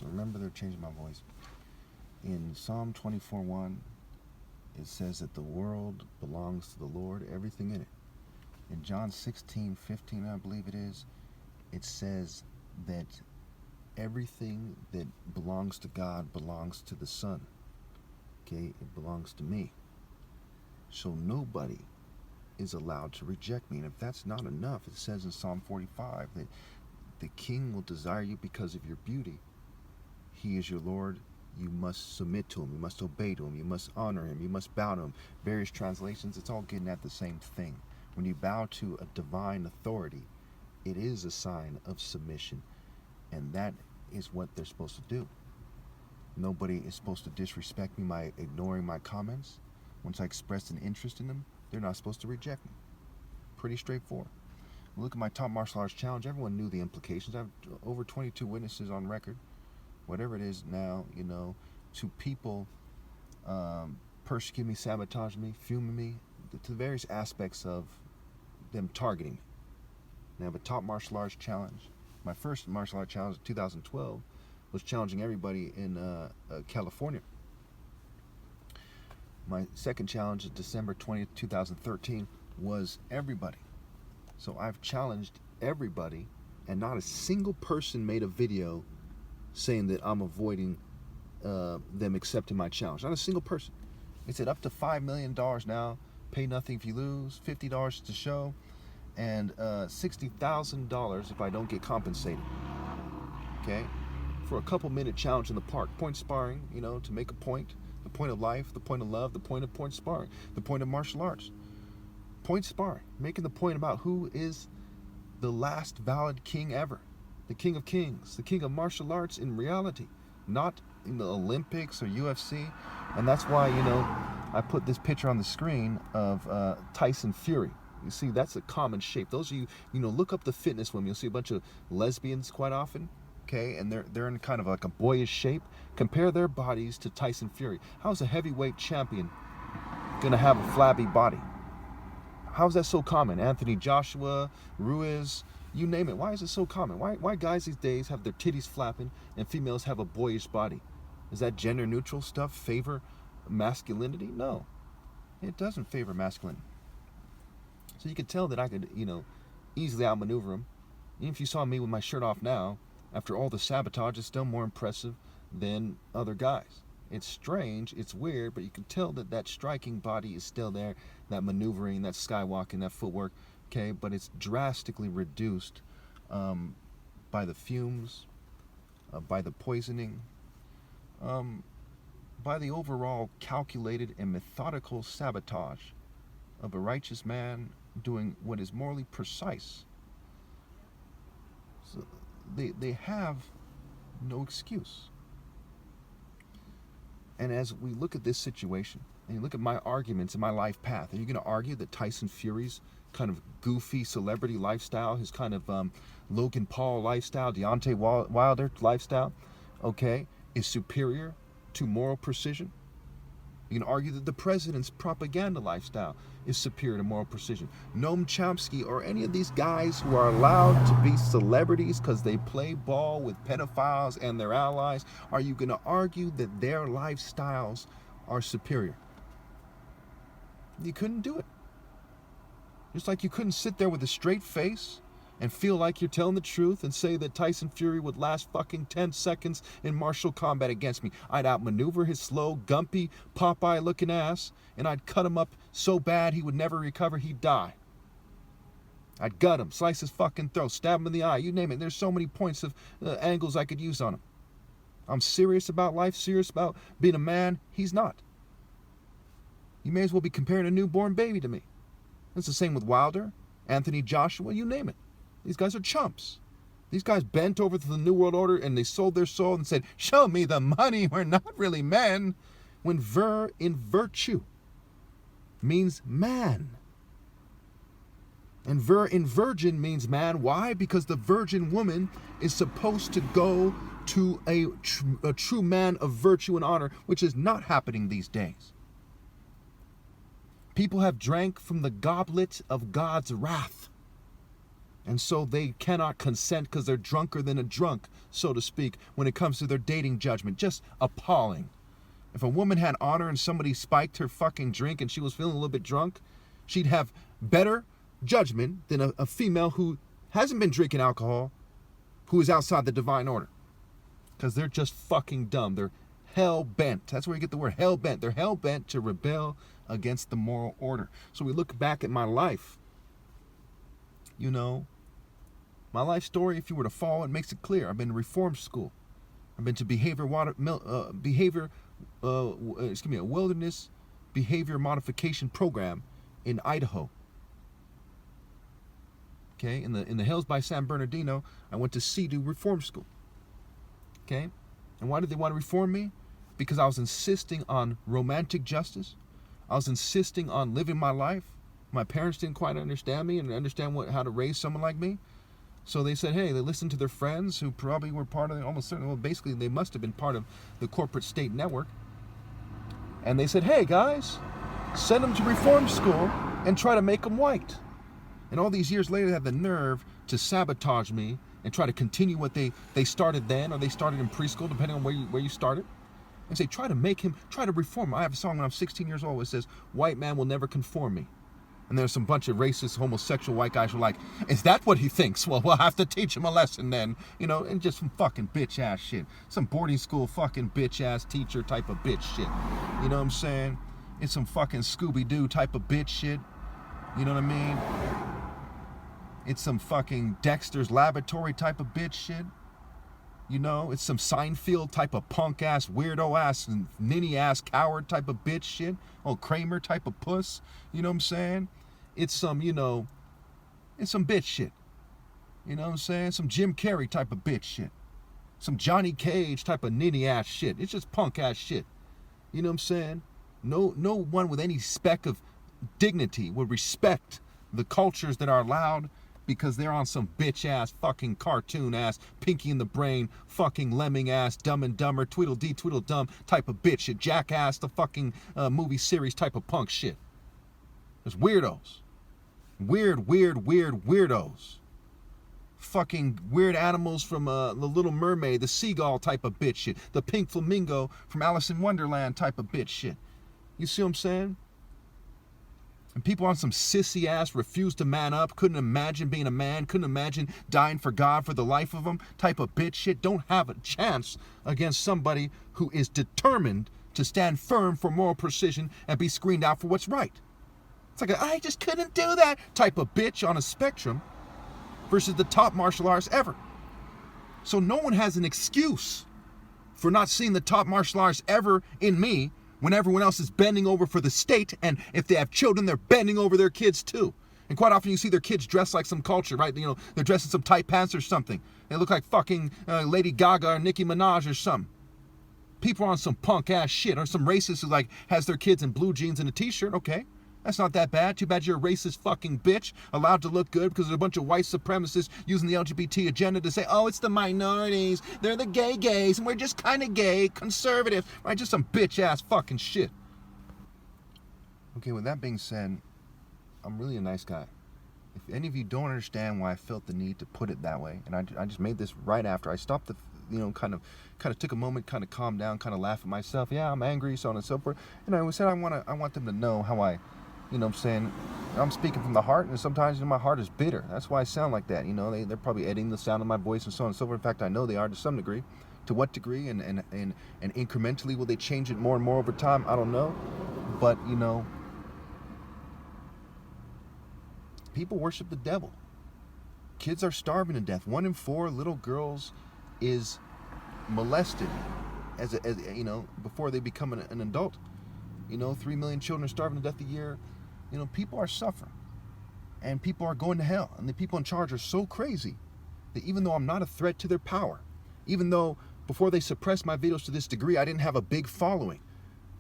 Remember, they're changing my voice. In Psalm 24:1, it says that the world belongs to the Lord, everything in it. In John 16:15, I believe it is, it says that everything that belongs to God belongs to the Son. Okay, it belongs to me. So nobody is allowed to reject me. And if that's not enough, it says in Psalm 45 that the king will desire you because of your beauty. He is your Lord. You must submit to him. You must obey to him. You must honor him. You must bow to him. Various translations, it's all getting at the same thing. When you bow to a divine authority, it is a sign of submission. And that is what they're supposed to do. Nobody is supposed to disrespect me by ignoring my comments. Once I expressed an interest in them, they're not supposed to reject me. Pretty straightforward. Look at my top martial arts challenge. Everyone knew the implications. I have over 22 witnesses on record. Whatever it is now, to people persecute me, sabotage me, fuming me, to the various aspects of them targeting me. And I have a top martial arts challenge. My first martial arts challenge in 2012 was challenging everybody in California. My second challenge, December 20th, 2013, was everybody. So I've challenged everybody, and not a single person made a video saying that I'm avoiding them accepting my challenge. Not a single person. It said up to $5 million now, pay nothing if you lose, $50 to show, and $60,000 if I don't get compensated. Okay? For a couple minute challenge in the park. Point sparring, to make a point. The point of life, the point of love, the point of point sparring, the point of martial arts. Point sparring. Making the point about who is the last valid king ever. The king of kings, the king of martial arts in reality, not in the Olympics or UFC. And that's why, I put this picture on the screen of Tyson Fury. You see, that's a common shape. Those of you, look up the fitness women. You'll see a bunch of lesbians quite often, okay? And they're in kind of like a boyish shape. Compare their bodies to Tyson Fury. How's a heavyweight champion gonna have a flabby body? How's that so common? Anthony Joshua, Ruiz, you name it. Why is it so common? Why guys these days have their titties flapping and females have a boyish body? Is that gender neutral stuff favor masculinity? No, it doesn't favor masculinity. So you could tell that I could, easily outmaneuver them. Even if you saw me with my shirt off now, after all the sabotage, it's still more impressive than other guys. It's strange, it's weird, but you can tell that striking body is still there, that maneuvering, that skywalking, that footwork, okay? But it's drastically reduced by the fumes, by the poisoning, by the overall calculated and methodical sabotage of a righteous man doing what is morally precise. So they have no excuse. And as we look at this situation, and you look at my arguments in my life path, are you going to argue that Tyson Fury's kind of goofy celebrity lifestyle, his kind of Logan Paul lifestyle, Deontay Wilder lifestyle, okay, is superior to moral precision? You can argue that the president's propaganda lifestyle is superior to moral precision. Noam Chomsky or any of these guys who are allowed to be celebrities because they play ball with pedophiles and their allies, are you going to argue that their lifestyles are superior? You couldn't do it. Just like you couldn't sit there with a straight face and feel like you're telling the truth and say that Tyson Fury would last fucking 10 seconds in martial combat against me. I'd outmaneuver his slow, gumpy, Popeye-looking ass, and I'd cut him up so bad he would never recover, he'd die. I'd gut him, slice his fucking throat, stab him in the eye, you name it. There's so many points of angles I could use on him. I'm serious about life, serious about being a man. He's not. You may as well be comparing a newborn baby to me. It's the same with Wilder, Anthony Joshua, you name it. These guys are chumps. These guys bent over to the New World Order and they sold their soul and said, show me the money, we're not really men. When ver in virtue means man. And ver in virgin means man. Why? Because the virgin woman is supposed to go to a true man of virtue and honor, which is not happening these days. People have drank from the goblet of God's wrath. And so they cannot consent because they're drunker than a drunk, so to speak, when it comes to their dating judgment. Just appalling. If a woman had honor and somebody spiked her fucking drink and she was feeling a little bit drunk, she'd have better judgment than a female who hasn't been drinking alcohol, who is outside the divine order. Because they're just fucking dumb. They're hell-bent. That's where you get the word hell-bent. They're hell-bent to rebel against the moral order. So we look back at my life, you know, my life story, if you were to follow, it makes it clear. I've been to reform school. I've been to a wilderness behavior modification program in Idaho. Okay, in the hills by San Bernardino, I went to Sea-Doo Reform School. Okay, and why did they want to reform me? Because I was insisting on romantic justice. I was insisting on living my life. My parents didn't quite understand me and understand how to raise someone like me. So they said, hey, they listened to their friends who probably were part of, almost certainly, well, basically they must have been part of the corporate state network. And they said, hey, guys, send them to reform school and try to make them white. And all these years later, they have the nerve to sabotage me and try to continue what they started then, or they started in preschool, depending on where you started. And say, try to reform him. I have a song when I'm 16 years old. It says, white man will never conform me. And there's some bunch of racist, homosexual white guys who are like, is that what he thinks? Well, we'll have to teach him a lesson then. You know, and just some fucking bitch-ass shit. Some boarding school fucking bitch-ass teacher type of bitch shit. You know what I'm saying? It's some fucking Scooby-Doo type of bitch shit. You know what I mean? It's some fucking Dexter's Laboratory type of bitch shit. You know, it's some Seinfeld type of punk-ass, weirdo-ass, ninny-ass, coward type of bitch shit. Oh, Kramer type of puss. You know what I'm saying? It's some, you know, it's some bitch shit. You know what I'm saying? Some Jim Carrey type of bitch shit. Some Johnny Cage type of ninny-ass shit. It's just punk-ass shit. You know what I'm saying? No one with any speck of dignity would respect the cultures that are allowed because they're on some bitch-ass, fucking cartoon-ass, Pinky in the Brain, fucking Lemming-ass, Dumb and Dumber, Tweedledee, Tweedledum type of bitch shit. Jackass, the fucking movie series type of punk shit. There's weirdos. Weird weirdos. Fucking weird animals from The Little Mermaid, the seagull type of bitch shit. The pink flamingo from Alice in Wonderland type of bitch shit. You see what I'm saying? And people on some sissy ass, refuse to man up, couldn't imagine being a man, couldn't imagine dying for God for the life of them type of bitch shit, don't have a chance against somebody who is determined to stand firm for moral precision and be screened out for what's right. It's like I just couldn't do that type of bitch on a spectrum versus the top martial arts ever. So no one has an excuse for not seeing the top martial arts ever in me when everyone else is bending over for the state, and if they have children, they're bending over their kids too. And quite often you see their kids dressed like some culture, right? You know, they're dressed in some tight pants or something. They look like fucking Lady Gaga or Nicki Minaj or something. People are on some punk ass shit, or some racist who like has their kids in blue jeans and a t-shirt. Okay, that's not that bad. Too bad you're a racist fucking bitch, allowed to look good because there's a bunch of white supremacists using the LGBT agenda to say, oh, it's the minorities, they're the gays, and we're just kind of gay, conservative, right? Just some bitch-ass fucking shit. Okay, with that being said, I'm really a nice guy. If any of you don't understand why I felt the need to put it that way, and I just made this right after I stopped the, you know, kind of took a moment, kind of calmed down, kind of laughed at myself. Yeah, I'm angry, so on and so forth. And I said I want them to know how I, you know what I'm saying, I'm speaking from the heart, and sometimes, you know, my heart is bitter. That's why I sound like that. You know, they're probably editing the sound of my voice and so on and so forth. In fact, I know they are to some degree. To what degree and incrementally will they change it more and more over time? I don't know. But, you know, people worship the devil. Kids are starving to death. 1 in 4 little girls is molested as you know, before they become an adult. You know, 3 million children are starving to death a year. You know, people are suffering. And people are going to hell. And the people in charge are so crazy that even though I'm not a threat to their power, even though before they suppressed my videos to this degree, I didn't have a big following.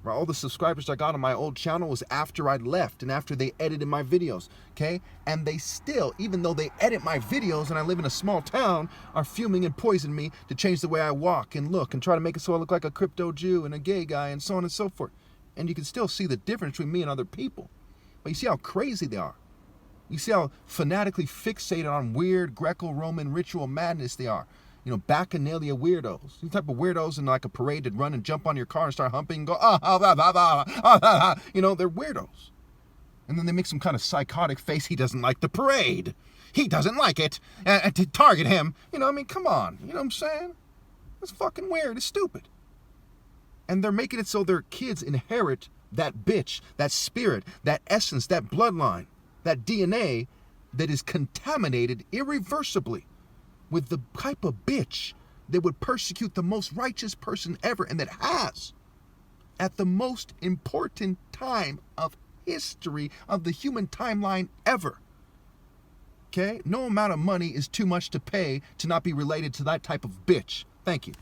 Right? All the subscribers I got on my old channel was after I'd left and after they edited my videos, okay? And they still, even though they edit my videos and I live in a small town, are fuming and poisoning me to change the way I walk and look and try to make it so I look like a crypto Jew and a gay guy and so on and so forth. And you can still see the difference between me and other people. But you see how crazy they are. You see how fanatically fixated on weird Greco-Roman ritual madness they are. You know, bacchanalia weirdos. These type of weirdos in like a parade that run and jump on your car and start humping and go, you know, they're weirdos. And then they make some kind of psychotic face. He doesn't like the parade. He doesn't like it. And to target him, you know, I mean, come on. You know what I'm saying? It's fucking weird. It's stupid. And they're making it so their kids inherit that bitch, that spirit, that essence, that bloodline, that DNA that is contaminated irreversibly with the type of bitch that would persecute the most righteous person ever, and that has, at the most important time of history of the human timeline ever. Okay? No amount of money is too much to pay to not be related to that type of bitch. Thank you.